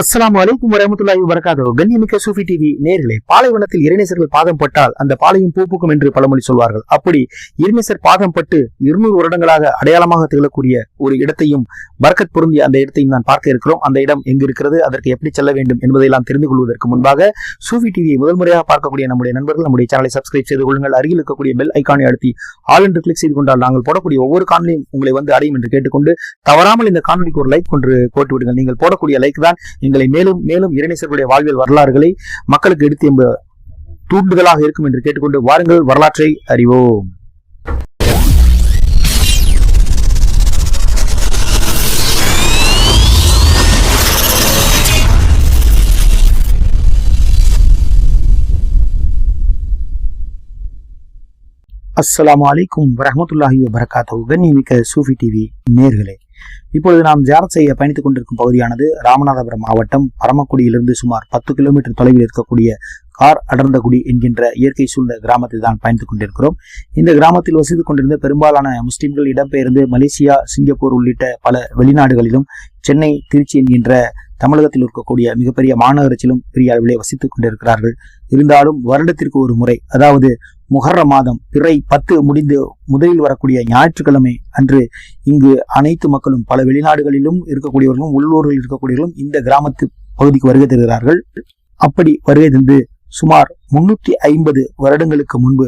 அஸ்ஸலாமு அலைக்கும் வரஹ்மத்துல்லாஹி வபரகாத்துஹு. கண்ணியமிக்க சூஃபி டிவி நேயர்களே, பாலைவனத்தில் இறைநேசர்கள் பாதம் பட்டால் அந்த பாலையும் பூப்புக்கும் என்று பழமொழி சொல்வார்கள். அப்படி இறைநேசர் பாதம் பட்டு 200 வருடங்களாக அடையாளமாக திகழக்கூடிய ஒரு இடத்தையும் பரக்கத் பொருந்திய அந்த இடத்தையும் நான் பார்க்க இருக்கிறோம். அந்த இடம் எங்கு இருக்கிறது, அதற்கு எப்படி செல்ல வேண்டும் என்பதையெல்லாம் தெரிந்து கொள்வதற்கு முன்பாக சூஃபி டிவியை முதல் முறையாக பார்க்கக்கூடிய நம்முடைய நண்பர்கள் நம்முடைய சேனலை சப்ஸ்கிரைப் செய்து கொள்ளுங்கள். அருகில் இருக்கக்கூடிய பெல் ஐக்கானை அழுத்தி ஆல் என்று கிளிக் செய்து கொண்டால் நாங்கள் போடக்கூடிய ஒவ்வொரு காணொலியும் உங்களை வந்து அடையும் என்று கேட்டுக்கொண்டு தவறாமல் இந்த காணொலிக்கு ஒரு லைக் கொண்டு போட்டு விடுங்கள். நீங்கள் போடக்கூடிய லைக் தான் எங்களை மேலும் மேலும் இறைநேசர்களுடைய வாழ்வியல் வரலாறுகளை மக்களுக்கு எடுத்து தூண்டுதலாக இருக்கும் என்று கேட்டுக்கொண்டு வாருங்கள், வரலாற்றை அறிவோம். அஸ்ஸலாமு அலைக்கும் வரஹ்மத்துல்லாஹி வபரகாத்துஹு. கண்ணியமிக்க சூஃபி டிவி நேயர்களே, இப்பொழுது நாம் ஜியாரத் செய்ய பயணித்துக் கொண்டிருக்கும் பகுதியானது ராமநாதபுரம் மாவட்டம் பரமக்குடியிலிருந்து சுமார் 10 கிலோமீட்டர் தொலைவில் இருக்கக்கூடிய கார் அடர்ந்தகுடி என்கின்ற இயற்கை சூழ்ந்த கிராமத்தில் தான் பயணித்துக் கொண்டிருக்கிறோம். இந்த கிராமத்தில் வசித்துக் கொண்டிருந்த பெரும்பாலான முஸ்லிம்கள் இடம்பெயர்ந்து மலேசியா, சிங்கப்பூர் உள்ளிட்ட பல வெளிநாடுகளிலும் சென்னை, திருச்சி என்கின்ற தமிழகத்தில் இருக்கக்கூடிய மிகப்பெரிய மாநகரத்திலும் பெரிய அளவிலே வசித்துக் கொண்டிருக்கிறார்கள். இருந்தாலும் வருடத்திற்கு ஒரு முறை, அதாவது முஹர்ரம் மாதம் பிறை 10 முடிந்து முதலில் வரக்கூடிய ஞாயிற்றுக்கிழமை அன்று இங்கு அனைத்து மக்களும் பல வெளிநாடுகளிலும் இருக்கக்கூடியவர்களும் உள்ளூரில் இருக்கக்கூடியவர்களும் இந்த கிராமத்து பகுதிக்கு வருகை தருகிறார்கள். அப்படி வருகை தந்து சுமார் 350 வருடங்களுக்கு முன்பு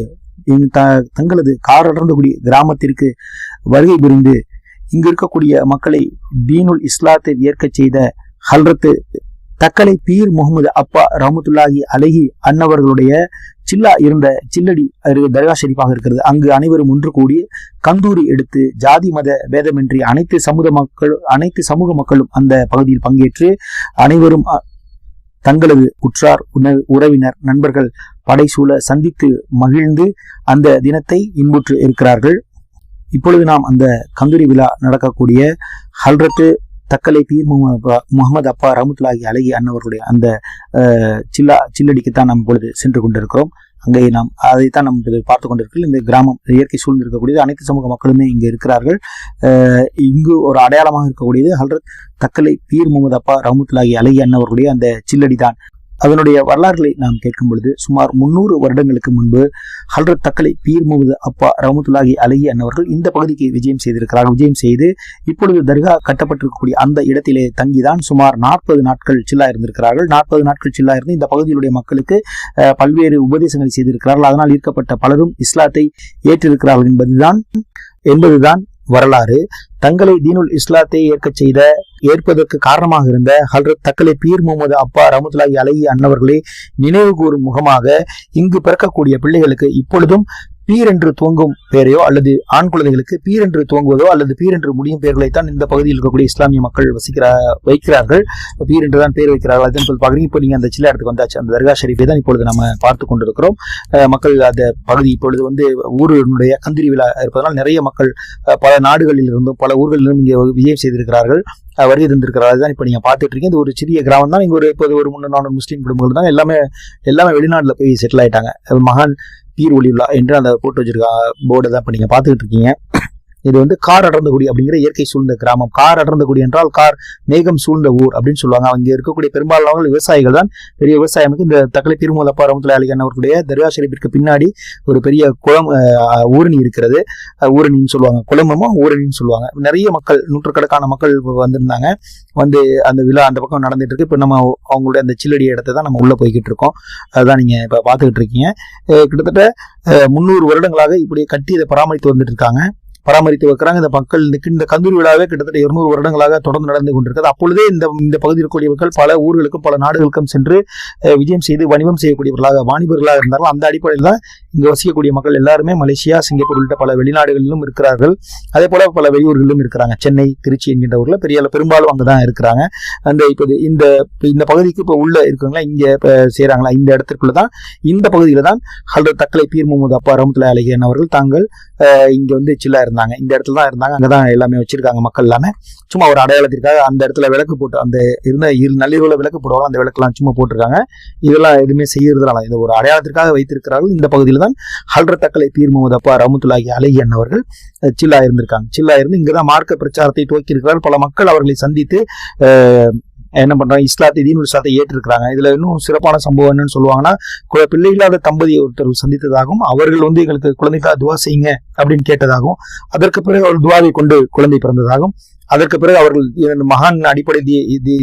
தங்களது கார் அடர்ந்தகுடி கிராமத்திற்கு வருகை புரிந்து இங்கு இருக்கக்கூடிய மக்களை தீனுல் இஸ்லாத்தை ஏற்க செய்த ஹல்ரத் தக்கலை பீர் முகமது அப்பா ரஹ்மத்துல்லாஹி அலைஹி அன்னவர்களுடைய சில்லா இருந்த சில்லடி தர்கா ஷெரீஃபாக இருக்கிறது. அங்கு அனைவரும் ஒன்று கூடி கந்தூரி எடுத்து ஜாதி மத பேதமின்றி அனைத்து சமூக மக்களும் அந்த பகுதியில் பங்கேற்று அனைவரும் தங்களது உற்றார் உறவினர் நண்பர்கள் படைசூழ சந்தித்து மகிழ்ந்து அந்த தினத்தை இன்புற்று இருக்கிறார்கள். இப்பொழுது நாம் அந்த கந்தூரி விழா நடக்கக்கூடிய ஹல்ரத் தக்கலை பீர் முகமது அப்பா ரஹ்மத்துல்லாஹி அலைஹி அன்னவர்களுடைய அந்த சில்லடிக்குத்தான் நாம் இப்பொழுது சென்று கொண்டிருக்கிறோம். அங்கே நாம் அதைத்தான் நாம் பார்த்து கொண்டிருக்கிறோம். இந்த கிராமம் இயற்கை சூழ்ந்து இருக்கக்கூடியது. அனைத்து சமூக மக்களுமே இங்கு இருக்கிறார்கள். இங்கு ஒரு அடையாளமாக இருக்கக்கூடியது ஹல்ரத் தக்கலை பீர் முகமது அப்பா ரஹ்மத்துல்லாஹி அலைஹி அன்னவர்களுடைய அந்த சில்லடி தான். அதனுடைய வரலாறுகளை நாம் கேட்கும் பொழுது சுமார் 300 வருடங்களுக்கு முன்பு ஹல்ரத் தக்கலை பீர் முகமது அப்பா ரஹ்மத்துல்லாஹி அலைஹி அன்னவர்கள் இந்த பகுதிக்கு விஜயம் செய்திருக்கிறார்கள். விஜயம் செய்து இப்பொழுது தர்கா கட்டப்பட்டிருக்கக்கூடிய அந்த இடத்திலே தங்கிதான் சுமார் 40 நாட்கள் சில்லா இருந்திருக்கிறார்கள். 40 நாட்கள் சில்லா இருந்து இந்த பகுதியிலுடைய மக்களுக்கு பல்வேறு உபதேசங்களை செய்திருக்கிறார்கள். அதனால் ஈர்க்கப்பட்ட பலரும் இஸ்லாத்தை ஏற்றிருக்கிறார்கள் என்பதுதான் வரலாறு. தங்களை தீனுல் இஸ்லாத்தை ஏற்பதற்கு காரணமாக இருந்த ஹல்ரத் தக்கலை பீர் முகமது அப்பா ரஹ்மத்துல்லாஹி அலைஹி அன்னவர்களை நினைவு கூறும் முகமாக இங்கு பிறக்கக்கூடிய பிள்ளைகளுக்கு இப்பொழுதும் பீர் என்று துவங்கும் பெயரையோ அல்லது ஆண் குழந்தைகளுக்கு பீர் என்று துவங்குவதோ அல்லது பீர் என்று முடியும் பெயர்களைத்தான் இந்த பகுதியில் இருக்கக்கூடிய இஸ்லாமிய மக்கள் வைக்கிறார்கள். பீர் என்றுதான் பேர் வைக்கிறார்கள். அதன் சொல்லி பாக்குறீங்க. இப்போ நீங்க அந்த சில இடத்துக்கு வந்தாச்சு. அந்த தர்கா ஷெரீஃபை தான் இப்பொழுது நம்ம பார்த்து கொண்டிருக்கிறோம். மக்கள் அந்த பகுதி இப்பொழுது வந்து ஊருடைய கந்திரி விழா இருப்பதனால் நிறைய மக்கள் பல நாடுகளில் இருந்தும் பல ஊர்களிலும் இங்கே விஜயம் செய்திருக்கிறார்கள், வருகை தந்திருக்கிறார்கள். அதுதான் இப்போ நீங்க பார்த்துட்டு இருக்கீங்க. இது ஒரு சிறிய கிராமம் தான். இங்க இப்போது ஒரு 300-400 முஸ்லீம் குடும்பங்கள் தான். எல்லாமே வெளிநாட்டுல போய் செட்டில் ஆயிட்டாங்க. மகான் பீர் ஒளிவுலா என்று அந்த போட்டு வச்சிருக்காங்க போர்டு தான் இப்ப நீங்க பாத்துக்கிட்டு இருக்கீங்க. இது வந்து கார் அடர்ந்தகுடி அப்படிங்கிற இயற்கை சூழ்ந்த கிராமம். கார் அடர்ந்தகுடி என்றால் கார் மேகம் சூழ்ந்த ஊர் அப்படின்னு சொல்லுவாங்க. அங்கே இருக்கக்கூடிய பெரும்பாலான விவசாயிகள் தான். பெரிய விவசாயமுக்கு இந்த தக்கலை பீர் முகமது அப்பா ரஹ்மத்துல்லாஹி அலைஹி அன்னவர்களுடைய தர்கா ஷெரீஃபிற்கு பின்னாடி ஒரு பெரிய குளம் ஊரணி இருக்கிறது. ஊரணின்னு சொல்லுவாங்க, குளமும் ஊரணின்னு சொல்லுவாங்க. நிறைய மக்கள், நூற்றுக்கணக்கான மக்கள் வந்திருந்தாங்க. வந்து அந்த விழா அந்த பக்கம் நடந்துட்டு இருக்கு. இப்போ நம்ம அவங்களுடைய அந்த சில்லடி இடத்தை தான் நம்ம உள்ள போய்கிட்டு இருக்கோம். அதுதான் நீங்க இப்ப பாத்துக்கிட்டு இருக்கீங்க. கிட்டத்தட்ட 300 வருடங்களாக இப்படி கட்டி இதை பராமரித்து வைக்கிறாங்க. இந்த மக்கள் இந்த கந்தூரி விழாவே கிட்டத்தட்ட 200 வருடங்களாக தொடர்ந்து நடந்து கொண்டிருக்கிறது. அப்பொழுதே இந்த பகுதியில் இருக்கக்கூடியவர்கள் பல ஊர்களுக்கும் பல நாடுகளுக்கும் சென்று விஜயம் செய்து வணிகம் செய்யக்கூடியவர்களாக வாணிபர்களாக இருந்தார்கள். அந்த அடிப்படையில் தான் இங்கு வசிக்கக்கூடிய மக்கள் எல்லாருமே மலேசியா, சிங்கப்பூர் உள்ளிட்ட பல வெளிநாடுகளிலும் இருக்கிறார்கள். அதே போல பல வெளியூர்களிலும் இருக்கிறாங்க. சென்னை, திருச்சி என்கின்ற ஊர்ல பெரும்பாலும் அங்கதான் இருக்கிறாங்க. அந்த இப்போ இந்த பகுதிக்கு இப்போ உள்ள இருக்குங்களா, இங்க செய்யறாங்களா, இந்த இடத்திற்குள்ளதான், இந்த பகுதியில தான் ஹல்ரத் தக்கலை பீர் முகமது அப்பா ரஹ்மத்துல்லாஹி அலைஹி அவர்கள் தாங்கள் இங்க வந்து சில்லா இருந்தாங்க. இந்த இடத்துல தான் இருந்தாங்க. அங்கதான் எல்லாமே வச்சிருக்காங்க மக்கள் எல்லாமே. சும்மா ஒரு அடையாளத்திற்காக அந்த இடத்துல விளக்கு போட்டு, அந்த இருந்த நள்ளிரவுல விளக்கு போடுவாங்க, அந்த விளக்கெல்லாம் சும்மா போட்டிருக்காங்க. இதெல்லாம் எதுவுமே செய்யறதுனால இது ஒரு அடையாளத்திற்காக வைத்திருக்கிறார்கள். இந்த பகுதியில தான் ஹல்ரத் தக்கலை பீர் முகமது அப்பா ரஹ்மத்துல்லாஹி அலைஹி அவர்கள் சில்லா இருந்திருக்காங்க. சில்லா இருந்து இங்கதான் மார்க்க பிரச்சாரத்தை துவக்கி இருக்கிறார்கள். பல மக்கள் அவர்களை சந்தித்து என்ன பண்றாங்க, இஸ்லாத்தை தீனுல் இஸ்லாத்தை ஏற்றிருக்கிறாங்க. இதுல இன்னும் சிறப்பான சம்பவம் என்னன்னு சொல்லுவாங்கன்னா, பிள்ளை இல்லாத தம்பதியை ஒருத்தர் சந்தித்ததாகவும் அவர்கள் எங்களுக்கு குழந்தைக்காக துவா செய்யுங்க அப்படின்னு கேட்டதாகவும், அதற்கு பிறகு அவர் துவாவை கொண்டு குழந்தை பிறந்ததாகவும், அதற்கு பிறகு அவர்கள் மகான் அடிப்படை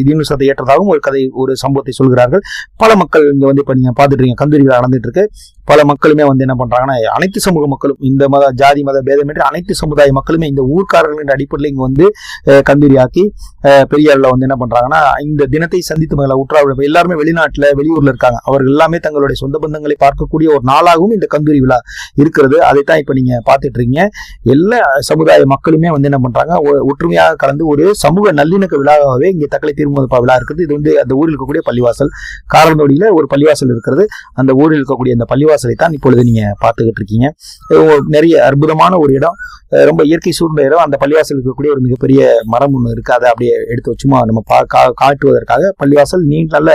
தீனுல் இஸ்லாத்தை ஏற்றதாகவும் ஒரு சம்பவத்தை சொல்கிறார்கள். பல மக்கள் இங்க இப்ப நீங்க பாத்துட்டு இருக்கீங்க, கந்தூரி விழா நடந்துட்டு இருக்கு. பல மக்களுமே என்ன பண்றாங்கன்னா, அனைத்து சமூக மக்களும், இந்த ஜாதி மத பேதமின்றி அனைத்து சமுதாய மக்களுமே இந்த ஊர்க்காரர்களின் அடிப்படையில் இங்க கந்தூரி ஆக்கி பெரிய அளவில் என்ன பண்றாங்கன்னா, இந்த தினத்தை சந்தித்து மகள உற்றார் எல்லாருமே வெளிநாட்டுல வெளியூர்ல இருக்காங்க. அவர்கள் எல்லாமே தங்களுடைய சொந்த பந்தங்களை பார்க்கக்கூடிய ஒரு நாளாகவும் இந்த கந்தூரி விழா இருக்கிறது. அதைத்தான் இப்ப நீங்க பாத்துட்டு இருக்கீங்க. எல்லா சமுதாய மக்களுமே என்ன பண்றாங்க, ஒற்றுமையாக கலந்து ஒரு சமூக நல்லிணக்க விழாவாகவே இங்கே தக்கலை தீர்முகதப்பா விழா இருக்குது. இது அந்த ஊரில் இருக்கக்கூடிய பள்ளிவாசல், காரந்தோடியில ஒரு பள்ளிவாசல் இருக்கிறது. அந்த ஊரில் இருக்கக்கூடிய அந்த பள்ளிவாசலை தான் இப்பொழுது நீங்க பார்த்துக்கிட்டு இருக்கீங்க. நிறைய அற்புதமான ஒரு இடம், ரொம்ப இயற்கை சூழ்ந்த இடம். அந்த பள்ளிவாசல் இருக்கக்கூடிய ஒரு மிகப்பெரிய மரம் ஒன்று இருக்கு. அதை அப்படியே எடுத்து வச்சுமா நம்ம காட்டுவதற்காக பள்ளிவாசல் நல்ல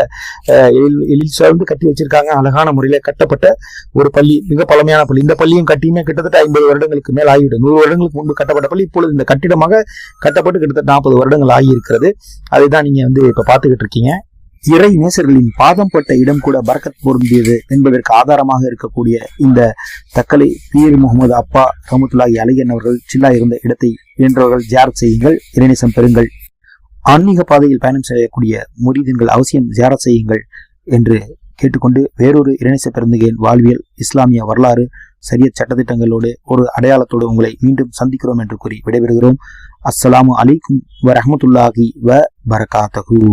எழில் சார்ந்து கட்டி வச்சிருக்காங்க. அழகான முறையில கட்டப்பட்ட ஒரு பள்ளி, மிக பழமையான பள்ளி. இந்த பள்ளியும் கட்டியுமே கிட்டத்தட்ட 50 வருடங்களுக்கு மேல் ஆகிவிடும். 100 வருடங்களுக்கு முன்பு கட்டப்பட்ட பள்ளி இப்பொழுது இந்த கட்டிடமாக கட்டப்பட்டு கிட்டத்தட்ட 40 வருடங்கள் ஆகியிருக்கிறது. அதை தான் நீங்க இப்ப பார்த்துக்கிட்டு இருக்கீங்க. இறை நேசர்களின் பாதம் பட்ட இடம் கூட பரக்கத் பொருந்தியது என்பதற்கு ஆதாரமாக இருக்கக்கூடிய இந்த தக்கலை பீர் முகமது அப்பா ரஹ்மத்துல்லாஹி அலைஹி அவர்கள் சில்லா இருந்த இடத்தை என்றவர்கள் ஜியாரத் செய்யுங்கள், இறைநேசம் பெறுங்கள். ஆன்மீக பாதையில் பயணம் செய்யக்கூடிய முரீதின்கள் அவசியம் ஜியாரத் செய்யுங்கள் என்று கேட்டுக்கொண்டு, வேறொரு இறைநேச பெருந்தகையின் வாழ்வியல், இஸ்லாமிய வரலாறு, சரியத் சட்டத்திட்டங்களோடு ஒரு அடையாளத்தோடு உங்களை மீண்டும் சந்திக்கிறோம் என்று கூறி விடைபெறுகிறோம். அஸ்ஸலாமு அலைக்கும் வ ரஹ்மத்துல்லாஹி வ பரகாத்துஹு.